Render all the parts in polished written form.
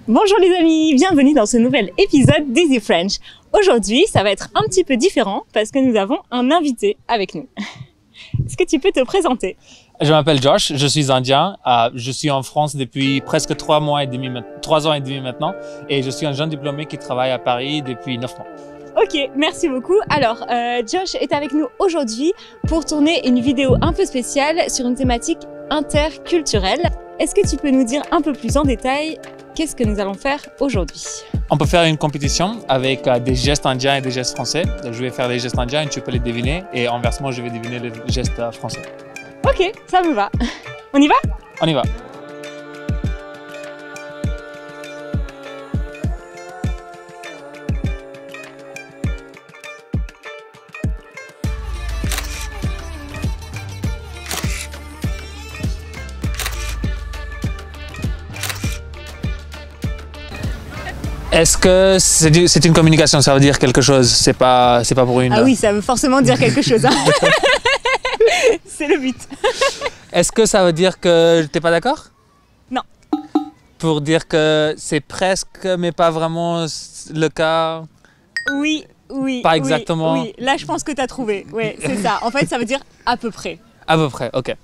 Bonjour les amis, bienvenue dans ce nouvel épisode d'Easy French. Aujourd'hui, ça va être un petit peu différent parce que nous avons un invité avec nous. Est-ce que tu peux te présenter? Je m'appelle Josh, je suis indien. Je suis en France depuis presque 3 ans et demi maintenant et je suis un jeune diplômé qui travaille à Paris depuis 9 mois. Ok, merci beaucoup. Alors, Josh est avec nous aujourd'hui pour tourner une vidéo un peu spéciale sur une thématique interculturelle. Est-ce que tu peux nous dire un peu plus en détail qu'est-ce que nous allons faire aujourd'hui? On peut faire une compétition avec des gestes indiens et des gestes français. Je vais faire les gestes indiens et tu peux les deviner et inversement, je vais deviner les gestes français. Ok, ça me va. On y va? On y va. Est-ce que c'est une communication, ça veut dire quelque chose, c'est pas pour une... Ah oui, ça veut forcément dire quelque chose. Hein. C'est le but. Est-ce que ça veut dire que t'es pas d'accord? Non. Pour dire que c'est presque, mais pas vraiment le cas? Oui. Pas exactement. Oui, là je pense que tu as trouvé. Ouais, c'est ça. En fait, ça veut dire à peu près. À peu près, ok.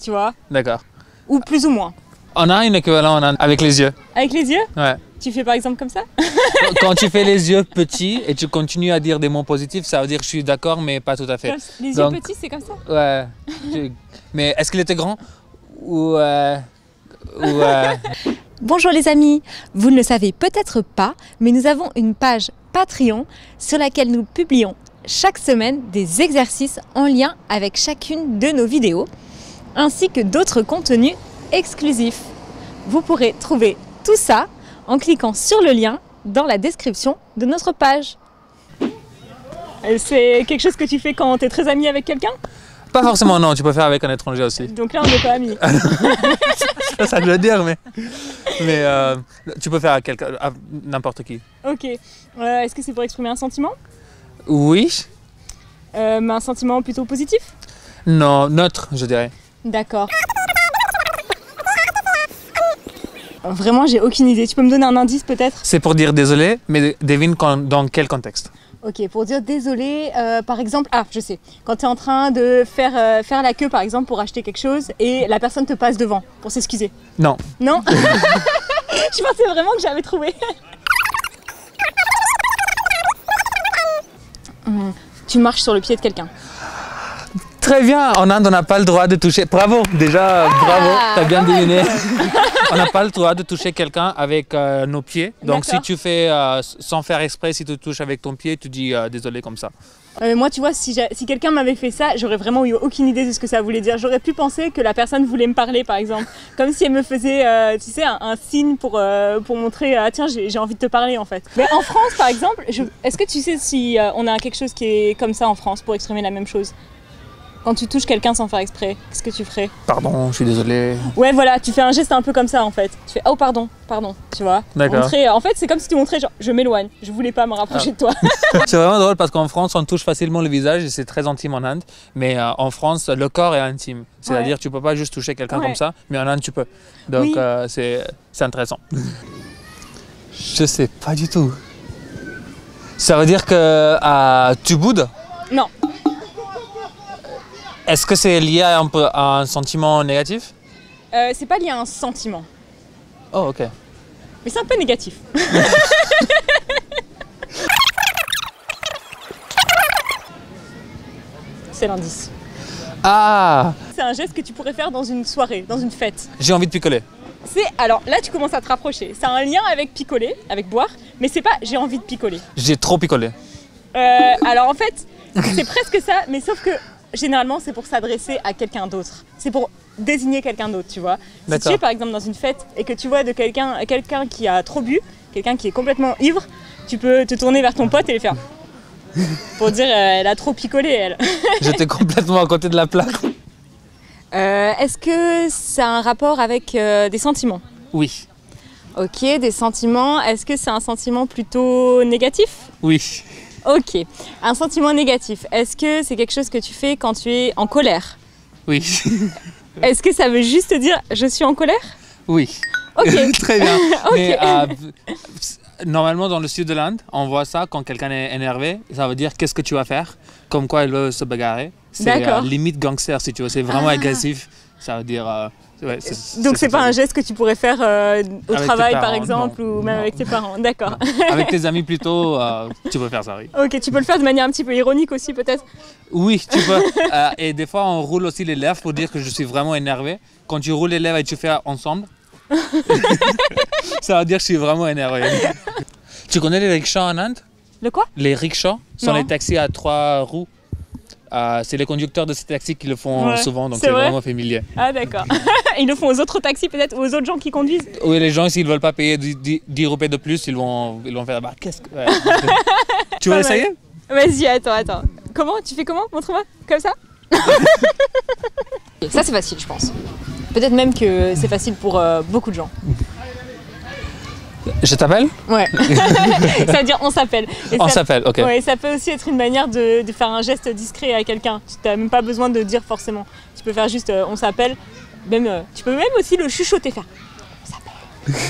Tu vois? D'accord. Ou plus ou moins. On a un équivalent avec les yeux. Avec les yeux? Ouais. Tu fais par exemple comme ça? Quand tu fais les yeux petits et tu continues à dire des mots positifs, ça veut dire que je suis d'accord, mais pas tout à fait. Les yeux petits, c'est comme ça? Ouais. Mais est-ce qu'il était grand? Bonjour les amis, vous ne le savez peut-être pas, mais nous avons une page Patreon sur laquelle nous publions chaque semaine des exercices en lien avec chacune de nos vidéos, ainsi que d'autres contenus exclusifs. Vous pourrez trouver tout ça en cliquant sur le lien dans la description de notre page. C'est quelque chose que tu fais quand tu es très ami avec quelqu'un? Pas forcément, non, tu peux faire avec un étranger aussi. Donc là, on n'est pas amis. Ça veut dire, mais tu peux faire avec n'importe qui. Ok. Est-ce que c'est pour exprimer un sentiment? Oui. Mais un sentiment plutôt positif? Non, neutre, je dirais. D'accord. Vraiment, j'ai aucune idée. Tu peux me donner un indice peut-être? C'est pour dire désolé, mais devine dans quel contexte? Ok, pour dire désolé, par exemple, je sais, quand tu es en train de faire la queue par exemple pour acheter quelque chose et la personne te passe devant pour s'excuser. Non. Non? Je pensais vraiment que j'avais trouvé. Tu marches sur le pied de quelqu'un. Très bien, en Inde on n'a pas le droit de toucher, bravo déjà, bravo, t'as bien deviné. On n'a pas le droit de toucher quelqu'un avec nos pieds, donc si tu fais sans faire exprès, si tu touches avec ton pied, tu dis désolé comme ça. Moi tu vois, si quelqu'un m'avait fait ça, j'aurais vraiment eu aucune idée de ce que ça voulait dire. J'aurais pu penser que la personne voulait me parler par exemple, comme si elle me faisait tu sais, un signe pour montrer tiens j'ai envie de te parler en fait. Mais en France par exemple, est-ce que tu sais si on a quelque chose qui est comme ça en France pour exprimer la même chose? Quand tu touches quelqu'un sans faire exprès, qu'est-ce que tu ferais? Pardon, je suis désolé. Ouais, voilà, tu fais un geste un peu comme ça en fait. Tu fais oh pardon, tu vois. D'accord. En fait, c'est comme si tu montrais genre je m'éloigne, je voulais pas me rapprocher de toi. C'est vraiment drôle parce qu'en France, on touche facilement le visage et c'est très intime en Inde. Mais en France, le corps est intime. C'est-à-dire tu peux pas juste toucher quelqu'un comme ça, mais en Inde tu peux. Donc c'est intéressant. Je sais pas du tout. Ça veut dire que tu boudes? Non. Est-ce que c'est lié à un sentiment négatif? C'est pas lié à un sentiment. Oh, ok. Mais c'est un peu négatif. C'est l'indice. Ah! C'est un geste que tu pourrais faire dans une soirée, dans une fête. J'ai envie de picoler. Alors là, tu commences à te rapprocher. C'est un lien avec picoler, avec boire, mais c'est pas j'ai envie de picoler. J'ai trop picolé. Alors en fait, c'est presque ça, mais sauf que généralement, c'est pour s'adresser à quelqu'un d'autre. C'est pour désigner quelqu'un d'autre, tu vois. Si tu es par exemple dans une fête et que tu vois de quelqu'un qui a trop bu, quelqu'un qui est complètement ivre, tu peux te tourner vers ton pote et lui faire pour dire elle a trop picolé, elle. J'étais complètement à côté de la plaque. Est-ce que ça a un rapport avec des sentiments? Oui. Ok, des sentiments. Est-ce que c'est un sentiment plutôt négatif? Oui. Ok. Un sentiment négatif, est-ce que c'est quelque chose que tu fais quand tu es en colère? Oui. Est-ce que ça veut juste dire « je suis en colère » Oui. Ok. Très bien. Ok. Mais normalement, dans le sud de l'Inde, on voit ça quand quelqu'un est énervé. Ça veut dire qu'est-ce que tu vas faire, comme quoi il veut se bagarrer. C'est D'accord. limite gangster, si tu veux. C'est vraiment agressif. Ça veut dire. Ouais, Donc c'est pas un geste que tu pourrais faire au Avec travail tes par parents, exemple non. ou même Non. avec tes parents. D'accord. Avec tes amis plutôt, tu peux faire ça, oui. Ok, tu peux le faire de manière un petit peu ironique aussi peut-être. Oui, tu peux. Et des fois, on roule aussi les lèvres pour dire que je suis vraiment énervé. Quand tu roules les lèvres et tu fais ensemble, ça veut dire que je suis vraiment énervé. Tu connais les rickshaws en Inde? Le quoi? Les rickshaws sont Non. les taxis à 3 roues. C'est les conducteurs de ces taxis qui le font Ouais. souvent, donc C'est c'est vrai vraiment familier. Ah d'accord. Ils le font aux autres taxis peut-être, ou aux autres gens qui conduisent. Oui, les gens, s'ils ne veulent pas payer 10 roupies de plus, ils vont faire bah, qu'est-ce que. Ouais. Tu veux Pas l'essayer? Vas-y, attends. Comment? Tu fais comment? Montre-moi. Comme ça? Ça c'est facile je pense. Peut-être même que c'est facile pour beaucoup de gens. Je t'appelle? Ouais. Ça veut dire on s'appelle. Et On ça- s'appelle, ok. Ouais, ça peut aussi être une manière de faire un geste discret à quelqu'un. Tu n'as même pas besoin de dire forcément. Tu peux faire juste on s'appelle. Même, tu peux même aussi le chuchoter, faire on s'appelle.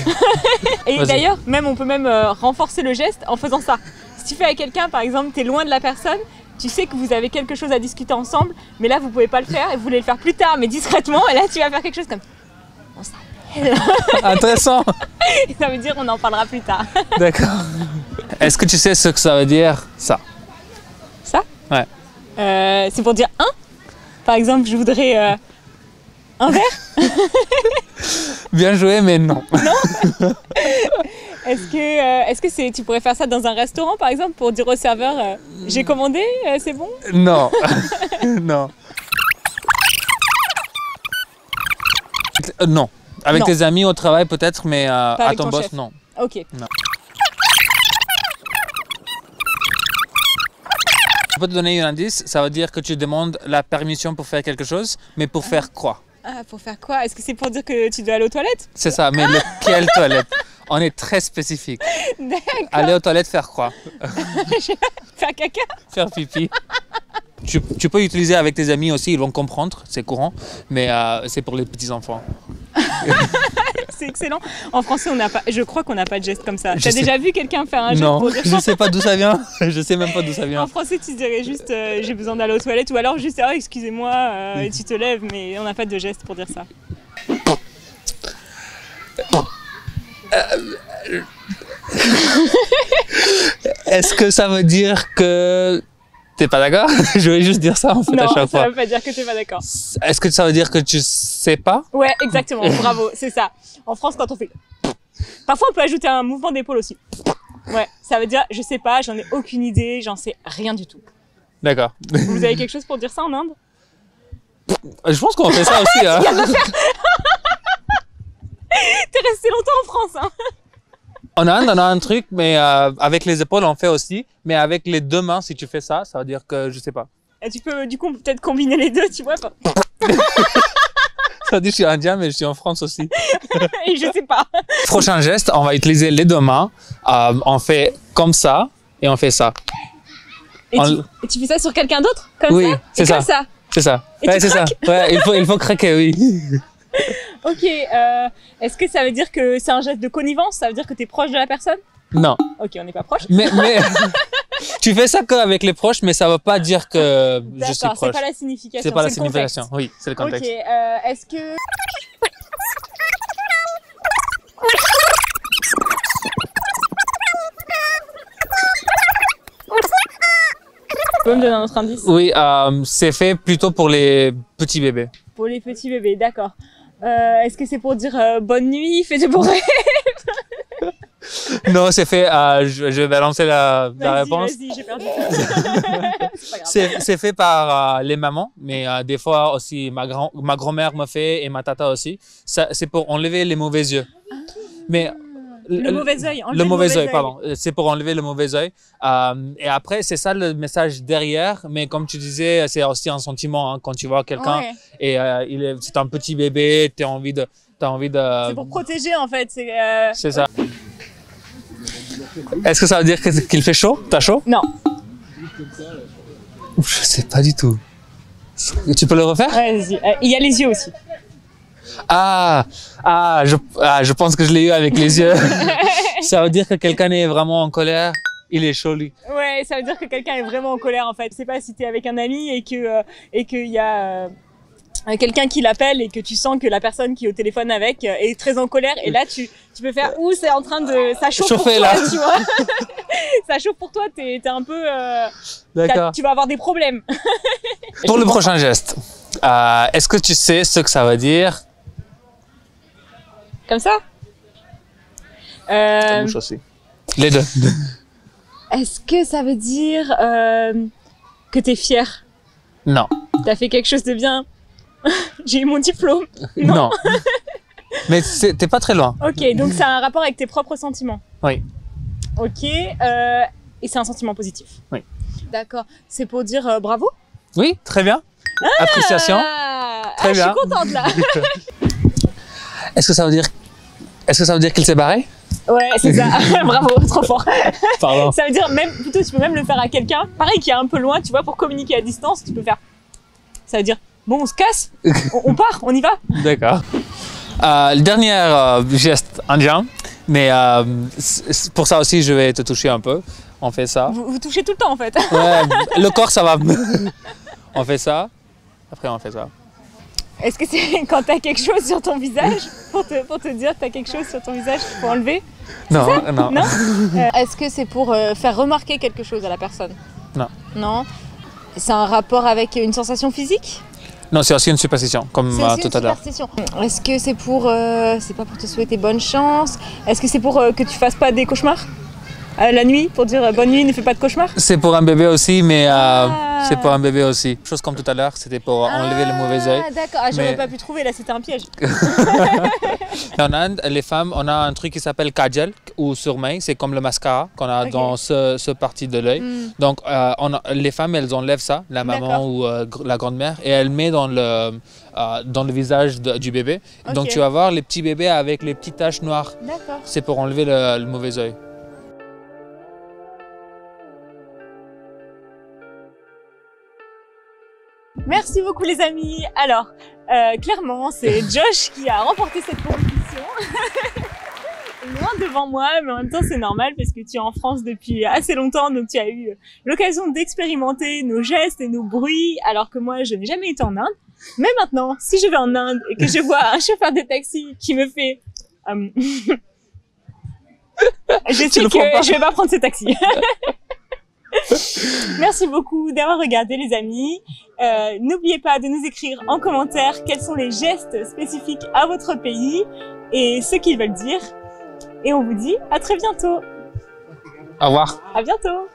Et Vas-y. d'ailleurs, même on peut même renforcer le geste en faisant ça. Si tu fais avec quelqu'un, par exemple, tu es loin de la personne, tu sais que vous avez quelque chose à discuter ensemble, mais là vous pouvez pas le faire et vous voulez le faire plus tard, mais discrètement. Et là tu vas faire quelque chose comme on s'appelle. Intéressant. Et ça veut dire on en parlera plus tard. D'accord. Est-ce que tu sais ce que ça veut dire, ça? Ça? Ouais. C'est pour dire un. Par exemple, je voudrais un verre. Bien joué, mais non. Est-ce que c'est, tu pourrais faire ça dans un restaurant, par exemple, pour dire au serveur j'ai commandé, c'est bon? Non. Non. Non. Avec Non. tes amis au travail peut-être, mais à avec ton ton boss, chef. non. Ok. Je peux te donner un indice, ça veut dire que tu demandes la permission pour faire quelque chose, mais pour faire quoi? Ah, pour faire quoi? Est-ce que c'est pour dire que tu dois aller aux toilettes? C'est ça, mais lequel toilette? On est très spécifique. D'accord. Aller aux toilettes, faire quoi? Faire caca? Faire pipi. Tu peux utiliser avec tes amis aussi, ils vont comprendre, c'est courant, mais c'est pour les petits enfants. C'est excellent. En français, on n'a pas, je crois qu'on n'a pas de geste comme ça. Je T'as sais- déjà vu quelqu'un faire un geste Non, pour dire je sais pas d'où ça vient. Je sais même pas d'où ça vient. En français, tu dirais juste j'ai besoin d'aller aux toilettes ou alors juste excusez-moi et tu te lèves, mais on n'a pas de geste pour dire ça. Est-ce que ça veut dire que t'es pas d'accord? Je vais juste dire ça en fait à Non, chaque ça fois. veut pas dire que t'es pas d'accord. Est-ce que ça veut dire que tu sais pas? Ouais, exactement, bravo, c'est ça. En France, quand on fait... Parfois, on peut ajouter un mouvement d'épaule aussi. Ouais, ça veut dire je sais pas, j'en ai aucune idée, j'en sais rien du tout. D'accord. Vous avez quelque chose pour dire ça en Inde? Je pense qu'on fait ça aussi. Hein. T'es resté longtemps en France, hein? En Inde, on a un truc, mais avec les épaules, on fait aussi. Mais avec les deux mains, si tu fais ça, ça veut dire que je sais pas. Et tu peux du coup peut-être combiner les deux, tu vois? Enfin, Ça veut dire que je suis indien, mais je suis en France aussi. et je sais pas. Prochain geste, on va utiliser les deux mains. On fait comme ça et on fait ça. Et tu fais ça sur quelqu'un d'autre? Comme Oui, ça? c'est Et ça. comme ça? C'est ça. Et Ouais, tu c'est ça. Ouais, il faut craquer, oui. Ok, est-ce que ça veut dire que c'est un geste de connivence? Ça veut dire que t'es proche de la personne? Non. Ok, on n'est pas proche. Mais tu fais ça qu'avec les proches, mais ça ne veut pas dire que je suis D'accord, c'est proche. pas la signification. C'est pas la le contexte. signification. Oui, c'est le Ok, contexte. est-ce que... Tu peux me donner un autre indice? Oui, c'est fait plutôt pour les petits bébés. Pour les petits bébés, d'accord. Est-ce que c'est pour dire bonne nuit, fais de beaux rêves? Non, c'est fait. Je vais lancer la réponse. Vas-y, j'ai perdu. C'est pas grave. C'est fait par les mamans, mais des fois aussi ma grand-mère me fait et ma tata aussi. C'est pour enlever les mauvais yeux. Mais Le mauvais œil. enlever le mauvais œil, œil. pardon. C'est pour enlever le mauvais œil. Et après, c'est ça le message derrière. Mais comme tu disais, c'est aussi un sentiment hein, quand tu vois quelqu'un Ouais. et c'est un petit bébé, t'as envie de. C'est pour protéger en fait. C'est ça. Est-ce que ça veut dire qu'il fait chaud? T'as chaud? Non. Je sais pas du tout. Tu peux le refaire? Ouais, vas-y. Il y a les yeux aussi. Je pense que je l'ai eu avec les yeux. Ça veut dire que quelqu'un est vraiment en colère. Il est chaud, lui. Ouais, ça veut dire que quelqu'un est vraiment en colère, en fait. Je sais pas si t'es avec un ami et qu'il y a quelqu'un qui l'appelle et que tu sens que la personne qui est au téléphone avec est très en colère. Et là, tu peux faire, c'est en train de, ça chauffe pour toi, là. Tu vois. Ça chauffe pour toi, t'es un peu, d'accord. Tu vas avoir des problèmes. Pour le prochain geste, est-ce que tu sais ce que ça veut dire? Comme ça? La bouche aussi. Les deux. Est-ce que ça veut dire que t'es fier? Non. T'as fait quelque chose de bien? J'ai eu mon diplôme? Non. Mais t'es pas très loin. Ok, donc ça a un rapport avec tes propres sentiments? Oui. Ok, et c'est un sentiment positif? Oui. D'accord, c'est pour dire bravo? Oui, très bien. Appréciation. Très bien. Je suis contente là. Est-ce que ça veut dire qu'il s'est barré? Ouais, c'est ça. Bravo, trop fort. Pardon. Ça veut dire plutôt tu peux même le faire à quelqu'un, pareil qui est un peu loin, tu vois, pour communiquer à distance, tu peux faire. Ça veut dire bon, on se casse, on part, on y va. D'accord. Le dernier geste indien, mais pour ça aussi je vais te toucher un peu. On fait ça. Vous touchez tout le temps en fait. Ouais, le corps ça va. On fait ça. Après on fait ça. Est-ce que c'est quand t'as quelque chose sur ton visage pour te dire que t'as quelque chose sur ton visage qu'il faut enlever? Non, non. Non. Est-ce que c'est pour faire remarquer quelque chose à la personne? Non. Non. C'est un rapport avec une sensation physique? Non, c'est aussi une superstition, comme tout à l'heure. Est-ce que c'est pour, c'est pas pour te souhaiter bonne chance? Est-ce que c'est pour que tu fasses pas des cauchemars la nuit, pour dire bonne nuit, ne fais pas de cauchemars? C'est pour un bébé aussi, mais c'est pour un bébé aussi. Chose comme tout à l'heure, c'était pour enlever le mauvais œil. Ah d'accord, j'aurais pas pu trouver, là c'était un piège. En Inde, les femmes, on a un truc qui s'appelle kajal ou surmeil, c'est comme le mascara qu'on a dans ce partie de l'œil. Donc les femmes, elles enlèvent ça, la maman ou la grand-mère, et elles mettent dans le visage du bébé. Donc tu vas voir les petits bébés avec les petites taches noires. C'est pour enlever le mauvais œil. Merci beaucoup les amis. Alors, clairement, c'est Josh qui a remporté cette compétition. Loin devant moi, mais en même temps c'est normal parce que tu es en France depuis assez longtemps, donc tu as eu l'occasion d'expérimenter nos gestes et nos bruits, alors que moi je n'ai jamais été en Inde. Mais maintenant, si je vais en Inde et que je vois un chauffeur de taxi qui me fait... je sais que je vais pas prendre ce taxi. Merci beaucoup d'avoir regardé les amis. N'oubliez pas de nous écrire en commentaire quels sont les gestes spécifiques à votre pays et ce qu'ils veulent dire. Et on vous dit à très bientôt. Au revoir. À bientôt.